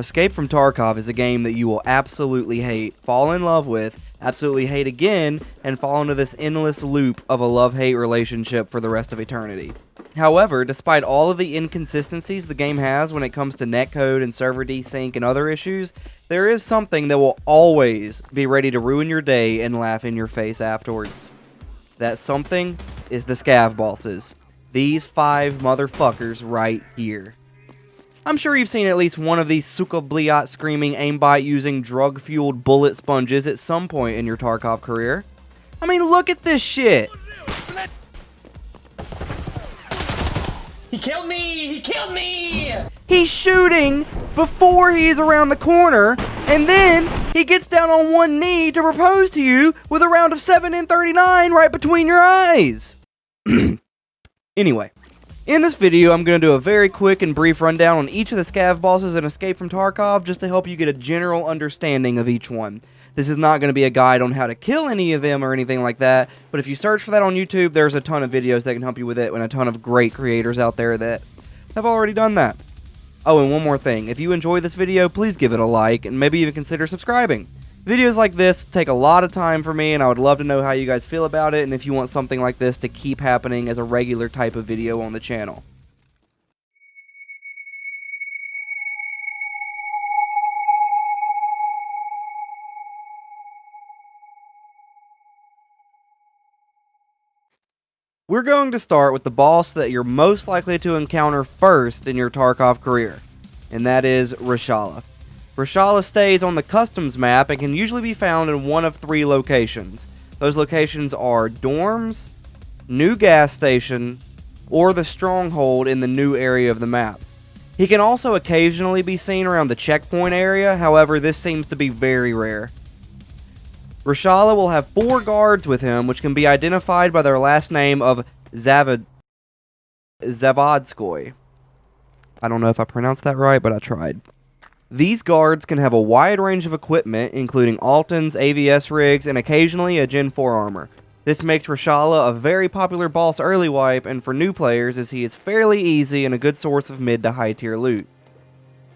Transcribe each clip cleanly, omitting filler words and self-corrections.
Escape from Tarkov is a game that you will absolutely hate, fall in love with, absolutely hate again, and fall into this endless loop of a love-hate relationship for the rest of eternity. However, despite all of the inconsistencies the game has when it comes to netcode and server desync and other issues, there is something that will always be ready to ruin your day and laugh in your face afterwards. That something is the scav bosses. These 5 motherfuckers right here. I'm sure you've seen at least one of these suka bliat screaming aimbot using drug-fueled bullet sponges at some point in your Tarkov career. I mean, look at this shit! He killed me! He killed me! He's shooting before he's around the corner, and then he gets down on one knee to propose to you with a round of 7 and 39 right between your eyes. Anyway. In this video, I'm going to do a very quick and brief rundown on each of the scav bosses in Escape from Tarkov just to help you get a general understanding of each one. This is not going to be a guide on how to kill any of them or anything like that, but if you search for that on YouTube, there's a ton of videos that can help you with it and a ton of great creators out there that have already done that. Oh, and one more thing. If you enjoyed this video, please give it a like and maybe even consider subscribing. Videos like this take a lot of time for me, and I would love to know how you guys feel about it and if you want something like this to keep happening as a regular type of video on the channel. We're going to start with the boss that you're most likely to encounter first in your Tarkov career, and that is Roshala. Roshala stays on the customs map and can usually be found in one of 3 locations. Those locations are dorms, new gas station, or the stronghold in the new area of the map. He can also occasionally be seen around the checkpoint area, however this seems to be very rare. Roshala will have 4 guards with him, which can be identified by their last name of Zavodskoy. I don't know if I pronounced that right, but I tried. These guards can have a wide range of equipment, including Altons, AVS rigs, and occasionally a Gen 4 armor. This makes Roshala a very popular boss early wipe, and for new players, as he is fairly easy and a good source of mid to high tier loot.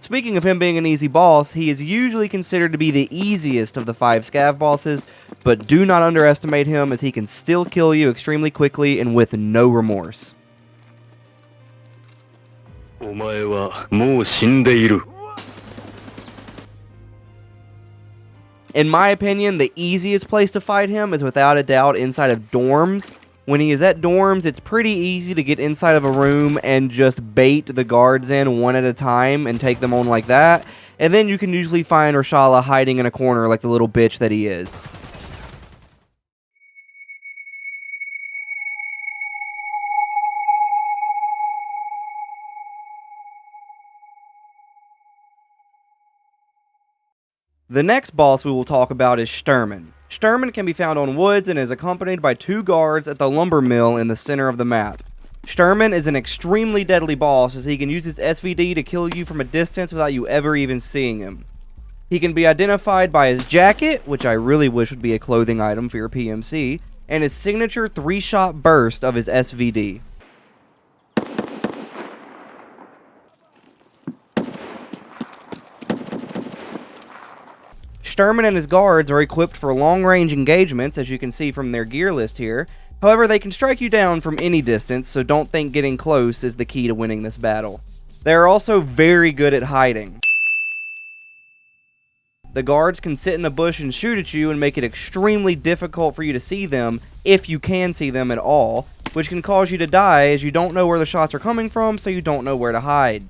Speaking of him being an easy boss, he is usually considered to be the easiest of the 5 scav bosses, but do not underestimate him as he can still kill you extremely quickly and with no remorse. In my opinion, the easiest place to fight him is without a doubt inside of dorms. When he is at dorms, it's pretty easy to get inside of a room and just bait the guards in one at a time and take them on like that. And then you can usually find Roshala hiding in a corner like the little bitch that he is. The next boss we will talk about is Sturm. Sturm can be found on woods and is accompanied by 2 guards at the lumber mill in the center of the map. Sturm is an extremely deadly boss as he can use his SVD to kill you from a distance without you ever even seeing him. He can be identified by his jacket, which I really wish would be a clothing item for your PMC, and his signature 3-shot burst of his SVD. Sturm and his guards are equipped for long-range engagements, as you can see from their gear list here. However, they can strike you down from any distance, so don't think getting close is the key to winning this battle. They are also very good at hiding. The guards can sit in a bush and shoot at you and make it extremely difficult for you to see them, if you can see them at all, which can cause you to die as you don't know where the shots are coming from, so you don't know where to hide.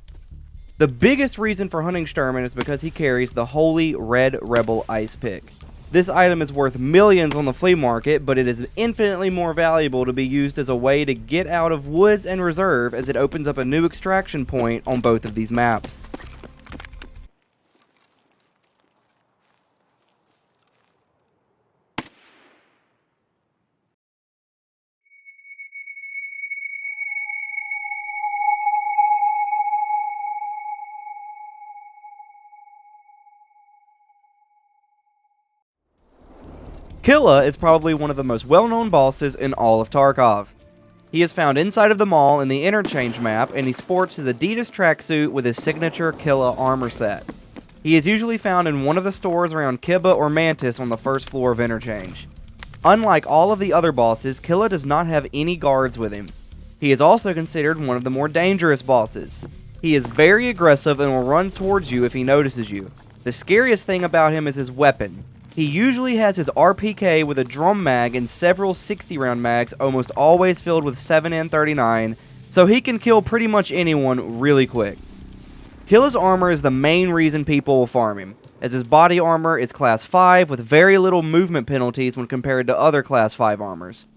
The biggest reason for hunting Sturm is because he carries the Holy Red Rebel Ice Pick. This item is worth millions on the flea market, but it is infinitely more valuable to be used as a way to get out of woods and reserve as it opens up a new extraction point on both of these maps. Killa is probably one of the most well-known bosses in all of Tarkov. He is found inside of the mall in the interchange map, and he sports his Adidas tracksuit with his signature Killa armor set. He is usually found in one of the stores around Kiba or Mantis on the first floor of Interchange. Unlike all of the other bosses, Killa does not have any guards with him. He is also considered one of the more dangerous bosses. He is very aggressive and will run towards you if he notices you. The scariest thing about him is his weapon. He usually has his RPK with a drum mag and several 60-round mags, almost always filled with 7N39, so he can kill pretty much anyone really quick. Killa's armor is the main reason people will farm him, as his body armor is class 5 with very little movement penalties when compared to other class 5 armors.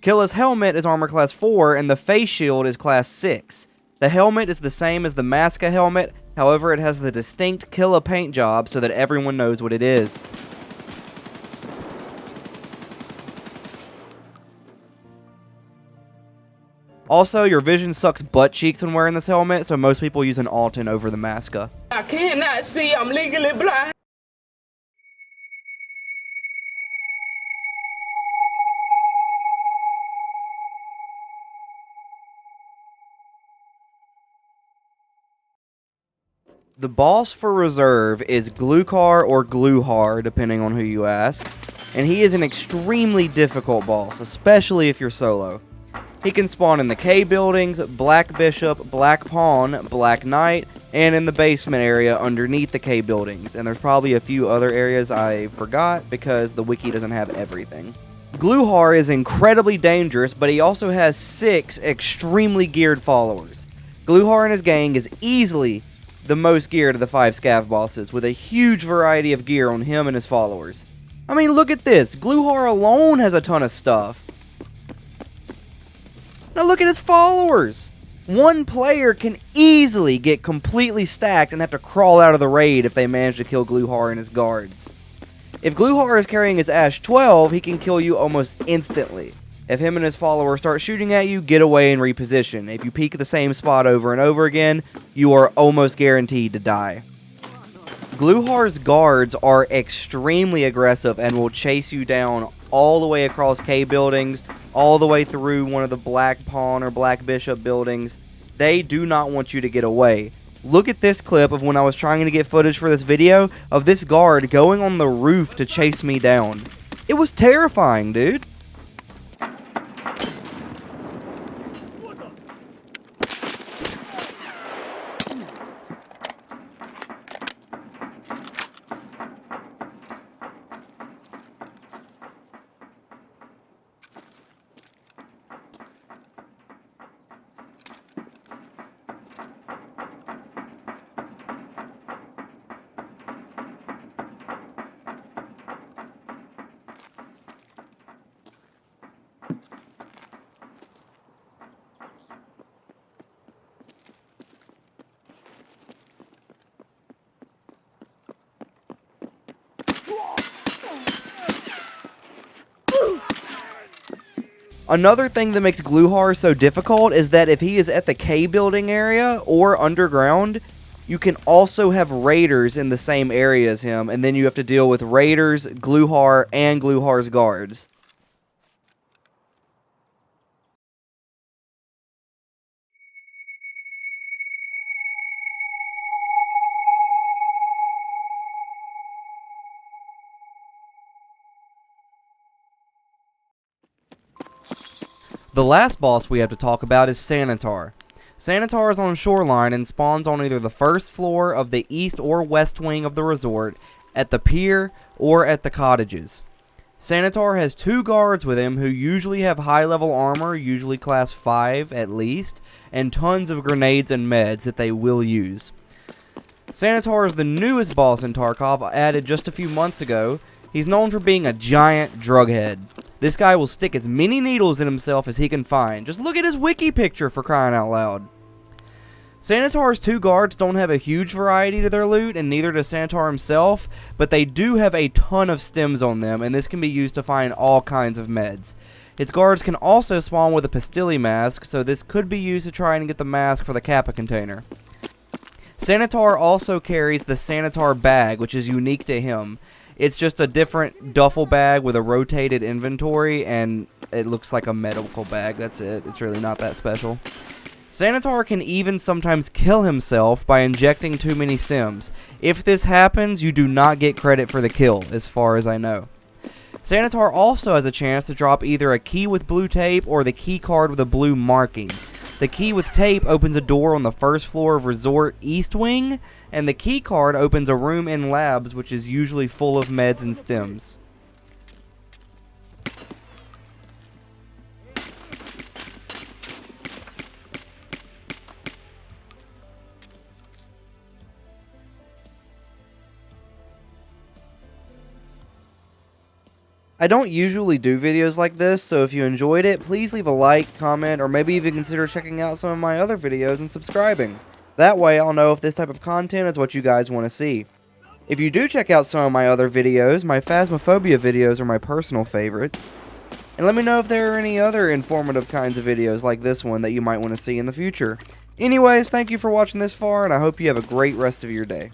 Killa's helmet is armor class 4 and the face shield is class 6. The helmet is the same as the Maska helmet, however it has the distinct Killa paint job so that everyone knows what it is. Also, your vision sucks butt cheeks when wearing this helmet, so most people use an Alton over the Maska. I cannot see, I'm legally blind. The boss for reserve is Gruhar or Gruhar, depending on who you ask, and he is an extremely difficult boss, especially if you're solo. He can spawn in the K buildings, Black Bishop, Black Pawn, Black Knight, and in the basement area underneath the K buildings, and there's probably a few other areas I forgot because the wiki doesn't have everything. Gruhar is incredibly dangerous, but he also has 6 extremely geared followers. Gruhar and his gang is easily the most geared of the 5 scav bosses, with a huge variety of gear on him and his followers. I mean, look at this. Gruhar alone has a ton of stuff. Now look at his followers. One player can easily get completely stacked and have to crawl out of the raid if they manage to kill Gruhar and his guards. If Gruhar is carrying his Ash 12, he can kill you almost instantly. If him and his followers start shooting at you, get away and reposition. If you peek at the same spot over and over again, you are almost guaranteed to die. Gruhar's guards are extremely aggressive and will chase you down all the way across K buildings, all the way through one of the Black Pawn or Black Bishop buildings. They do not want you to get away. Look at this clip of when I was trying to get footage for this video of this guard going on the roof to chase me down. It was terrifying, dude. Another thing that makes Gruhar so difficult is that if he is at the K building area or underground, you can also have raiders in the same area as him, and then you have to deal with raiders, Gruhar, and Gruhar's guards. The last boss we have to talk about is Sanitar. Sanitar is on Shoreline and spawns on either the first floor of the east or west wing of the resort, at the pier, or at the cottages. Sanitar has 2 guards with him who usually have high level armor, usually class 5 at least, and tons of grenades and meds that they will use. Sanitar is the newest boss in Tarkov, added just a few months ago. He's known for being a giant drug head. This guy will stick as many needles in himself as he can find. Just look at his wiki picture, for crying out loud. Sanitar's 2 guards don't have a huge variety to their loot, and neither does Sanitar himself, but they do have a ton of stems on them, and this can be used to find all kinds of meds. His guards can also spawn with a Pastilli mask, so this could be used to try and get the mask for the Kappa container. Sanitar also carries the Sanitar bag, which is unique to him. It's just a different duffel bag with a rotated inventory, and it looks like a medical bag. That's it. It's really not that special. Sanitar can even sometimes kill himself by injecting too many stims. If this happens, you do not get credit for the kill, as far as I know. Sanitar also has a chance to drop either a key with blue tape or the key card with a blue marking. The key with tape opens a door on the first floor of Resort East Wing, and the key card opens a room in Labs which is usually full of meds and stims. I don't usually do videos like this, so if you enjoyed it, please leave a like, comment, or maybe even consider checking out some of my other videos and subscribing. That way I'll know if this type of content is what you guys want to see. If you do check out some of my other videos, my Phasmophobia videos are my personal favorites. And let me know if there are any other informative kinds of videos like this one that you might want to see in the future. Anyways, thank you for watching this far, and I hope you have a great rest of your day.